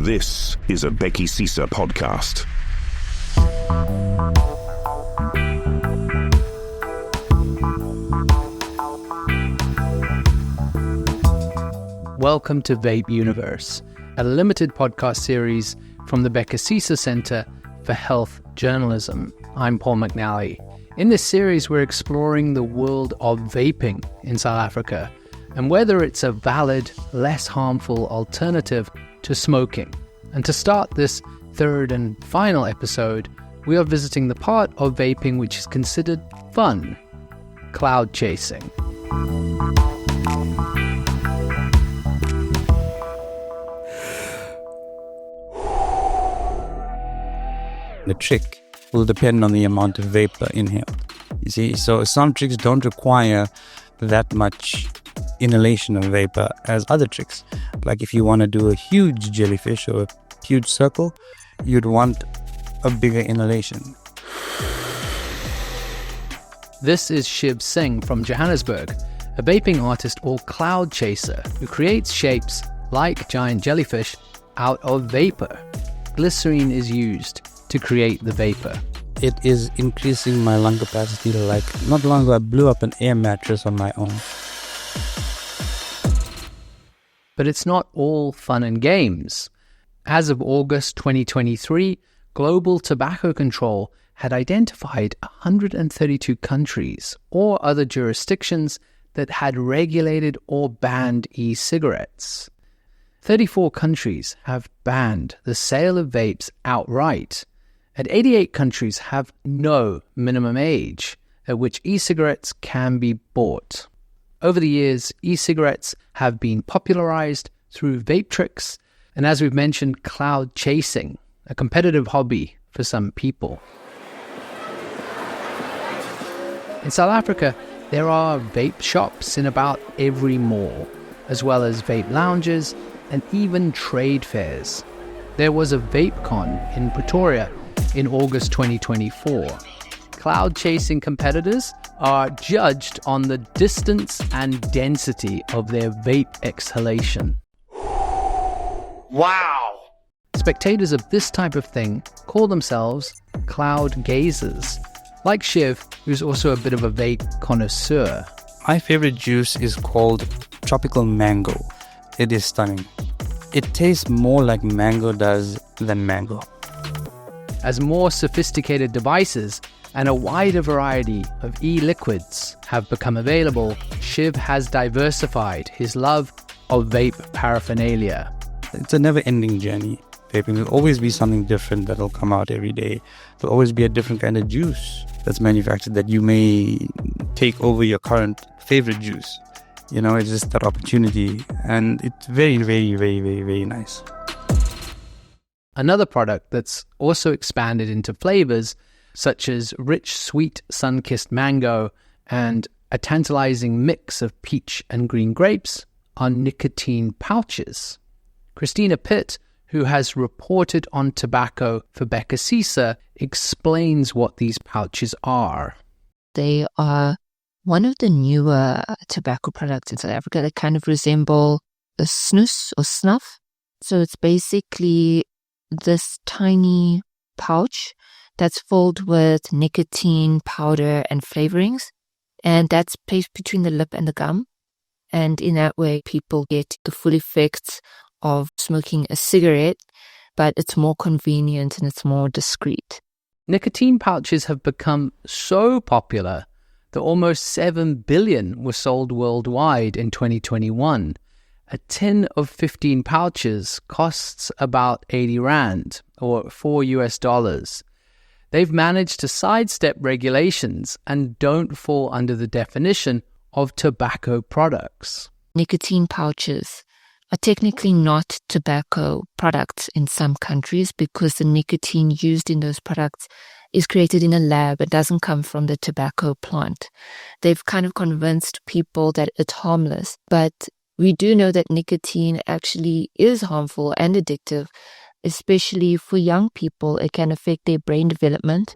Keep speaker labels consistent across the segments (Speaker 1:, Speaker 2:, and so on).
Speaker 1: This is a Bhekisisa podcast.
Speaker 2: Welcome to Vape Universe, a limited podcast series from the Bhekisisa Center for Health Journalism. I'm Paul McNally. In this series, we're exploring the world of vaping in South Africa and whether it's a valid, less harmful alternative to smoking. And to start this third and final episode, we are visiting the part of vaping which is considered fun: cloud chasing.
Speaker 3: The trick will depend on the amount of vapor inhaled. You see, so some tricks don't require that much inhalation of vapor as other tricks. Like if you want to do a huge jellyfish or a huge circle, you'd want a bigger inhalation.
Speaker 2: This is Shiv Singh from Johannesburg, a vaping artist or cloud chaser who creates shapes like giant jellyfish out of vapor. Glycerine is used to create the vapor.
Speaker 3: It is increasing my lung capacity. Like not long ago, I blew up an air mattress on my own.
Speaker 2: But it's not all fun and games. As of August 2023, Global Tobacco Control had identified 132 countries or other jurisdictions that had regulated or banned e-cigarettes. 34 countries have banned the sale of vapes outright, and 88 countries have no minimum age at which e-cigarettes can be bought. Over the years, e-cigarettes have been popularized through vape tricks and, as we've mentioned, cloud chasing, a competitive hobby for some people. In South Africa, there are vape shops in about every mall, as well as vape lounges and even trade fairs. There was a VapeCon in Pretoria in August 2024. Cloud chasing competitors are judged on the distance and density of their vape exhalation.
Speaker 4: Wow!
Speaker 2: Spectators of this type of thing call themselves cloud gazers, like Shiv, who's also a bit of a vape connoisseur.
Speaker 3: My favorite juice is called Tropical Mango. It is stunning. It tastes more like mango does than mango.
Speaker 2: As more sophisticated devices and a wider variety of e-liquids have become available, Shiv has diversified his love of vape paraphernalia.
Speaker 3: It's a never-ending journey. Vaping will always be something different that'll come out every day. There'll always be a different kind of juice that's manufactured that you may take over your current favorite juice. You know, it's just that opportunity, and it's very, very, very, very, very nice.
Speaker 2: Another product that's also expanded into flavors, such as rich, sweet, sun-kissed mango and a tantalizing mix of peach and green grapes, are nicotine pouches. Christina Pitt, who has reported on tobacco for Bhekisisa, explains what these pouches are.
Speaker 5: They are one of the newer tobacco products in South Africa that kind of resemble a snus or snuff. So it's basically this tiny pouch that's filled with nicotine, powder, and flavorings. And that's placed between the lip and the gum. And in that way, people get the full effects of smoking a cigarette, but it's more convenient and it's more discreet.
Speaker 2: Nicotine pouches have become so popular that almost 7 billion were sold worldwide in 2021. A tin of 15 pouches costs about 80 Rand, or $4. They've managed to sidestep regulations and don't fall under the definition of tobacco products.
Speaker 5: Nicotine pouches are technically not tobacco products in some countries because the nicotine used in those products is created in a lab. It doesn't come from the tobacco plant. They've kind of convinced people that it's harmless, but we do know that nicotine actually is harmful and addictive, especially for young people. It can affect their brain development.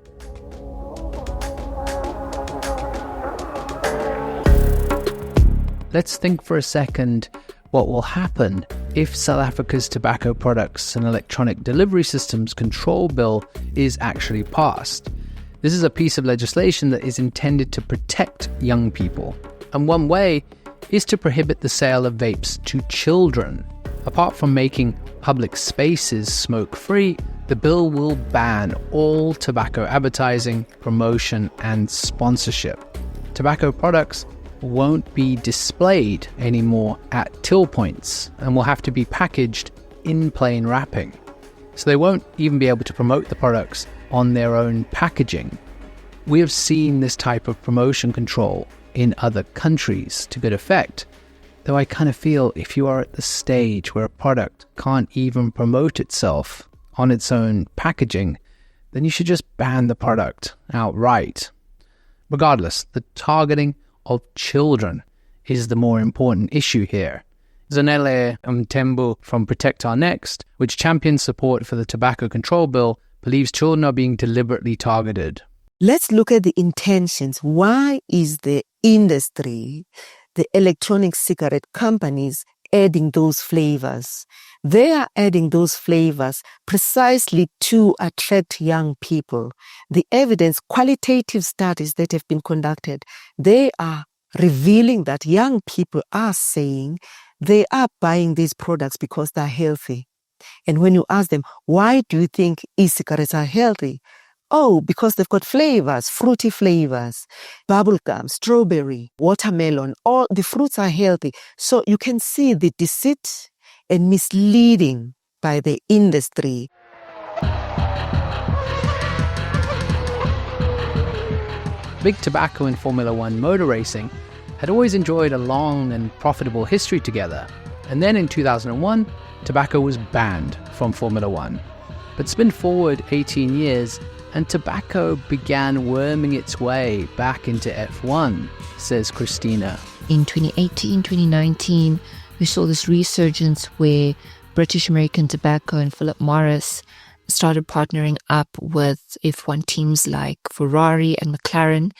Speaker 2: Let's think for a second what will happen if South Africa's Tobacco Products and Electronic Delivery Systems Control Bill is actually passed. This is a piece of legislation that is intended to protect young people. And one way is to prohibit the sale of vapes to children. Apart from making public spaces smoke-free, the bill will ban all tobacco advertising, promotion, and sponsorship. Tobacco products won't be displayed anymore at till points and will have to be packaged in plain wrapping. So they won't even be able to promote the products on their own packaging. We have seen this type of promotion control in other countries to good effect, though I kind of feel if you are at the stage where a product can't even promote itself on its own packaging, then you should just ban the product outright. Regardless, the targeting of children is the more important issue here. Zanele Mtembu from Protect Our Next, which champions support for the tobacco control bill, believes children are being deliberately targeted.
Speaker 4: Let's look at the intentions. Why is the industry, the electronic cigarette companies, adding those flavors? They are adding those flavors precisely to attract young people. The evidence, qualitative studies that have been conducted, they are revealing that young people are saying they are buying these products because they're healthy. And when you ask them, why do you think e-cigarettes are healthy? Oh, because they've got flavors, fruity flavors, bubblegum, strawberry, watermelon, all the fruits are healthy. So you can see the deceit and misleading by the industry.
Speaker 2: Big Tobacco and Formula One motor racing had always enjoyed a long and profitable history together. And then in 2001, tobacco was banned from Formula One. But spin forward 18 years, and tobacco began worming its way back into F1, says Christina.
Speaker 5: In 2018, 2019, we saw this resurgence where British American Tobacco and Philip Morris started partnering up with F1 teams like Ferrari and McLaren.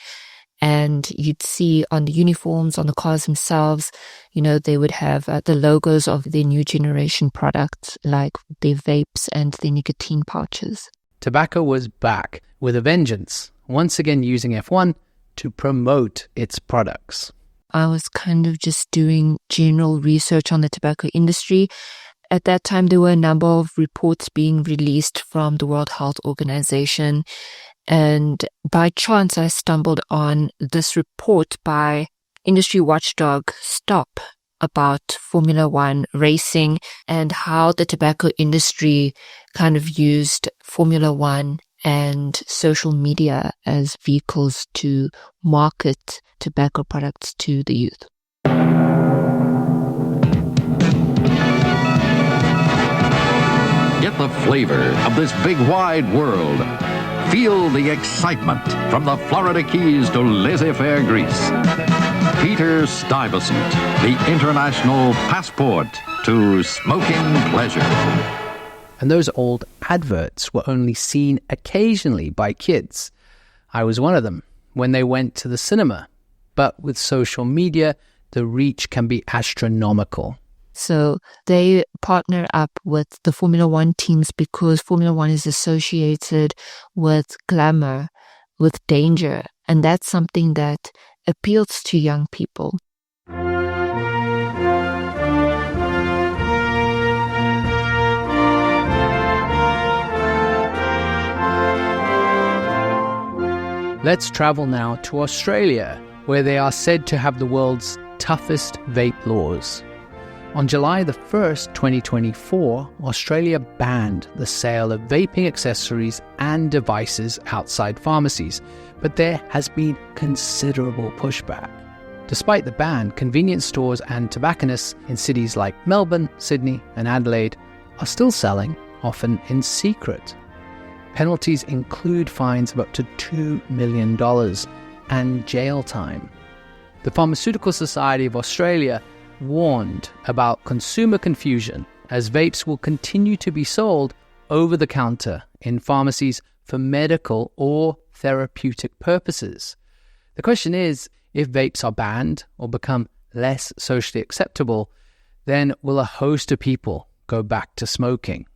Speaker 5: And you'd see on the uniforms, on the cars themselves, they would have the logos of their new generation products, like their vapes and their nicotine pouches.
Speaker 2: Tobacco was back with a vengeance, once again using F1 to promote its products.
Speaker 5: I was kind of just doing general research on the tobacco industry. At that time, there were a number of reports being released from the World Health Organization. And by chance, I stumbled on this report by industry watchdog Stop about Formula One racing and how the tobacco industry kind of used Formula One and social media as vehicles to market tobacco products to the youth.
Speaker 6: Get the flavor of this big wide world. Feel the excitement from the Florida Keys to laissez-faire Greece. Peter Stuyvesant, the international passport to smoking pleasure.
Speaker 2: And those old adverts were only seen occasionally by kids. I was one of them when they went to the cinema. But with social media, the reach can be astronomical.
Speaker 5: So they partner up with the Formula One teams because Formula One is associated with glamour, with danger, and that's something that appeals to young people.
Speaker 2: Let's travel now to Australia, where they are said to have the world's toughest vape laws. On July the 1st, 2024, Australia banned the sale of vaping accessories and devices outside pharmacies, but there has been considerable pushback. Despite the ban, convenience stores and tobacconists in cities like Melbourne, Sydney, and Adelaide are still selling, often in secret. Penalties include fines of up to $2 million and jail time. The Pharmaceutical Society of Australia warned about consumer confusion as vapes will continue to be sold over the counter in pharmacies for medical or therapeutic purposes. The question is, if vapes are banned or become less socially acceptable, then will a host of people go back to smoking?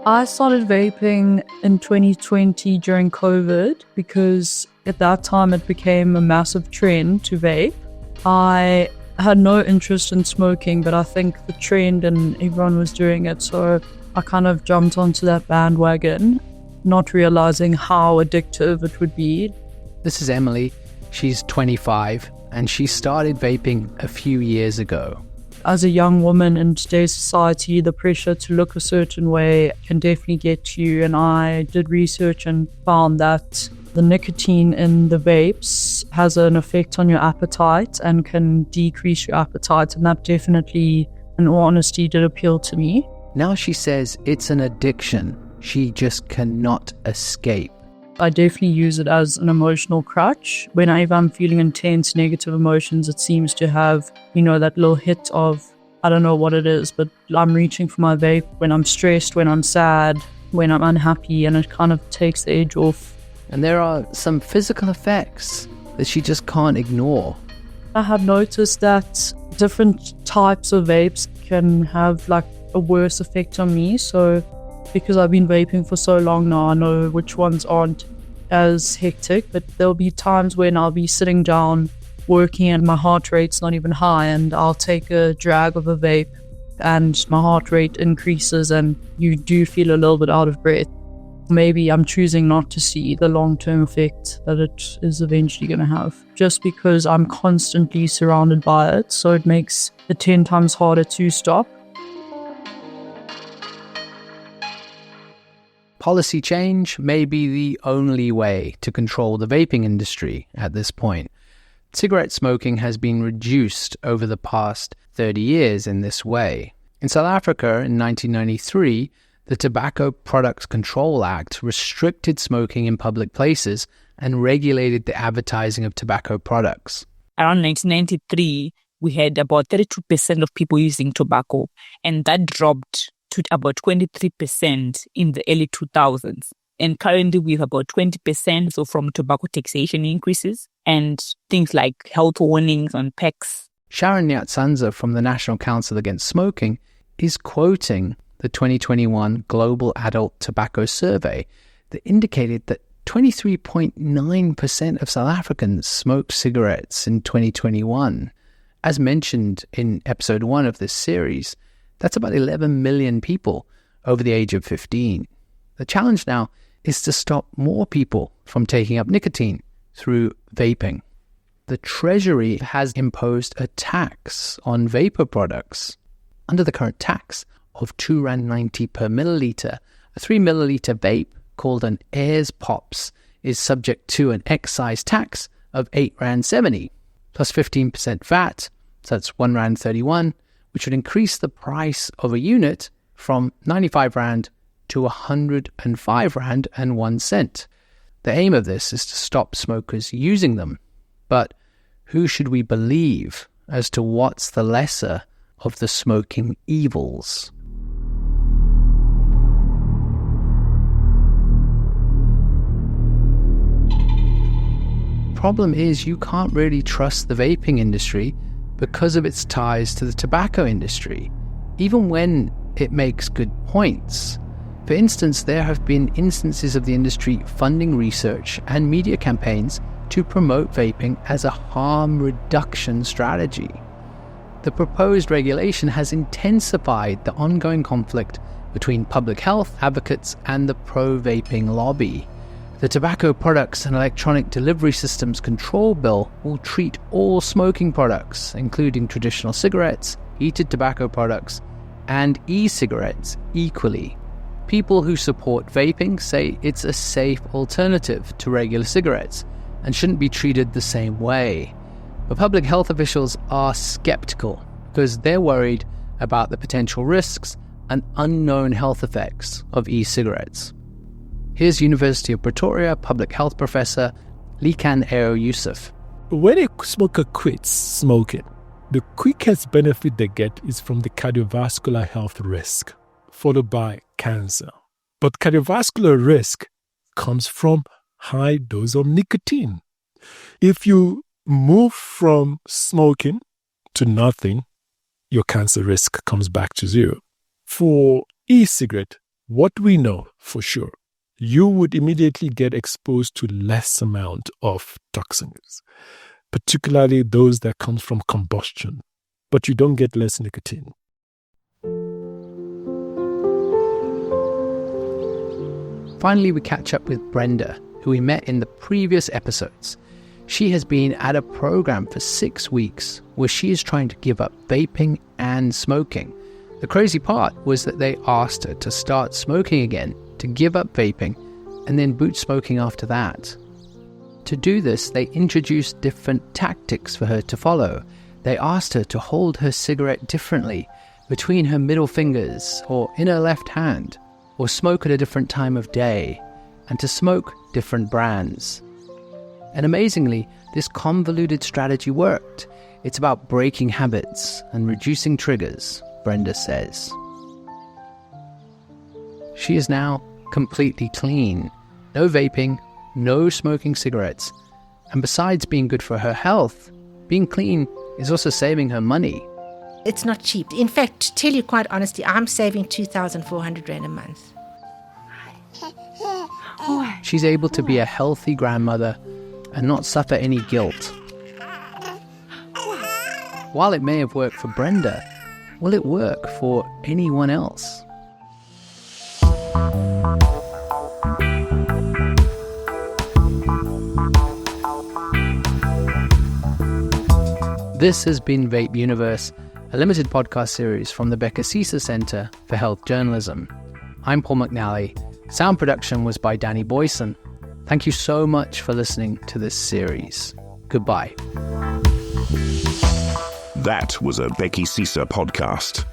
Speaker 7: I started vaping in 2020 during COVID because at that time it became a massive trend to vape. I had no interest in smoking, but I think the trend and everyone was doing it, so I kind of jumped onto that bandwagon, not realizing how addictive it would be.
Speaker 2: This is Emily. She's 25 and she started vaping a few years ago.
Speaker 7: As a young woman in today's society, the pressure to look a certain way can definitely get to you. And I did research and found that the nicotine in the vapes has an effect on your appetite and can decrease your appetite. And that definitely, in all honesty, did appeal to me.
Speaker 2: Now she says it's an addiction she just cannot escape.
Speaker 7: I definitely use it as an emotional crutch. Whenever I'm feeling intense negative emotions, it seems to have, that little hit of, I don't know what it is, but I'm reaching for my vape when I'm stressed, when I'm sad, when I'm unhappy, and it kind of takes the edge off.
Speaker 2: And there are some physical effects that she just can't ignore.
Speaker 7: I have noticed that different types of vapes can have like a worse effect on me. So because I've been vaping for so long now, I know which ones aren't as hectic, but there'll be times when I'll be sitting down working and my heart rate's not even high, and I'll take a drag of a vape and my heart rate increases and you do feel a little bit out of breath. Maybe I'm choosing not to see the long-term effect that it is eventually going to have, just because I'm constantly surrounded by it, so it makes it 10 times harder to stop.
Speaker 2: Policy change may be the only way to control the vaping industry at this point. Cigarette smoking has been reduced over the past 30 years in this way. In South Africa in 1993, the Tobacco Products Control Act restricted smoking in public places and regulated the advertising of tobacco products.
Speaker 8: Around 1993, we had about 32% of people using tobacco, and that dropped to about 23% in the early 2000s. And currently we have about 20%, so from tobacco taxation increases and things like health warnings on packs.
Speaker 2: Sharon Nyatsanza from the National Council Against Smoking is quoting the 2021 Global Adult Tobacco Survey that indicated that 23.9% of South Africans smoked cigarettes in 2021. As mentioned in episode 1 of this series, that's about 11 million people over the age of 15. The challenge now is to stop more people from taking up nicotine through vaping. The Treasury has imposed a tax on vapor products. Under the current tax of R2.90 per milliliter, a 3 milliliter vape called an Ayres Pops is subject to an excise tax of R8.70 plus 15% VAT, so that's R1.31, which would increase the price of a unit from 95 Rand to 105 Rand and 1 cent. The aim of this is to stop smokers using them. But who should we believe as to what's the lesser of the smoking evils? Problem is, you can't really trust the vaping industry because of its ties to the tobacco industry, even when it makes good points. For instance, there have been instances of the industry funding research and media campaigns to promote vaping as a harm reduction strategy. The proposed regulation has intensified the ongoing conflict between public health advocates and the pro-vaping lobby. The Tobacco Products and Electronic Delivery Systems Control Bill will treat all smoking products, including traditional cigarettes, heated tobacco products, and e-cigarettes, equally. People who support vaping say it's a safe alternative to regular cigarettes and shouldn't be treated the same way. But public health officials are skeptical because they're worried about the potential risks and unknown health effects of e-cigarettes. Here's University of Pretoria public health professor Likan Eo Yusuf.
Speaker 9: When a smoker quits smoking, the quickest benefit they get is from the cardiovascular health risk, followed by cancer. But cardiovascular risk comes from high dose of nicotine. If you move from smoking to nothing, your cancer risk comes back to zero. For e-cigarette, what we know for sure, you would immediately get exposed to less amount of toxins, particularly those that come from combustion, but you don't get less nicotine.
Speaker 2: Finally, we catch up with Brenda, who we met in the previous episodes. She has been at a program for 6 weeks where she is trying to give up vaping and smoking. The crazy part was that they asked her to start smoking again, to give up vaping, and then boot smoking after that. To do this, they introduced different tactics for her to follow. They asked her to hold her cigarette differently, between her middle fingers or in her left hand, or smoke at a different time of day, and to smoke different brands. And amazingly, this convoluted strategy worked. It's about breaking habits and reducing triggers, Brenda says. She is now completely clean. No vaping, no smoking cigarettes. And besides being good for her health, being clean is also saving her money.
Speaker 10: It's not cheap. In fact, to tell you quite honestly, I'm saving 2,400 Rand a month.
Speaker 2: She's able to be a healthy grandmother and not suffer any guilt. While it may have worked for Brenda, will it work for anyone else? This has been Vape Universe, a limited podcast series from the Bhekisisa Centre for Health Journalism. I'm Paul McNally. Sound production was by Danny Boyson. Thank you so much for listening to this series. Goodbye.
Speaker 1: That was a Bhekisisa podcast.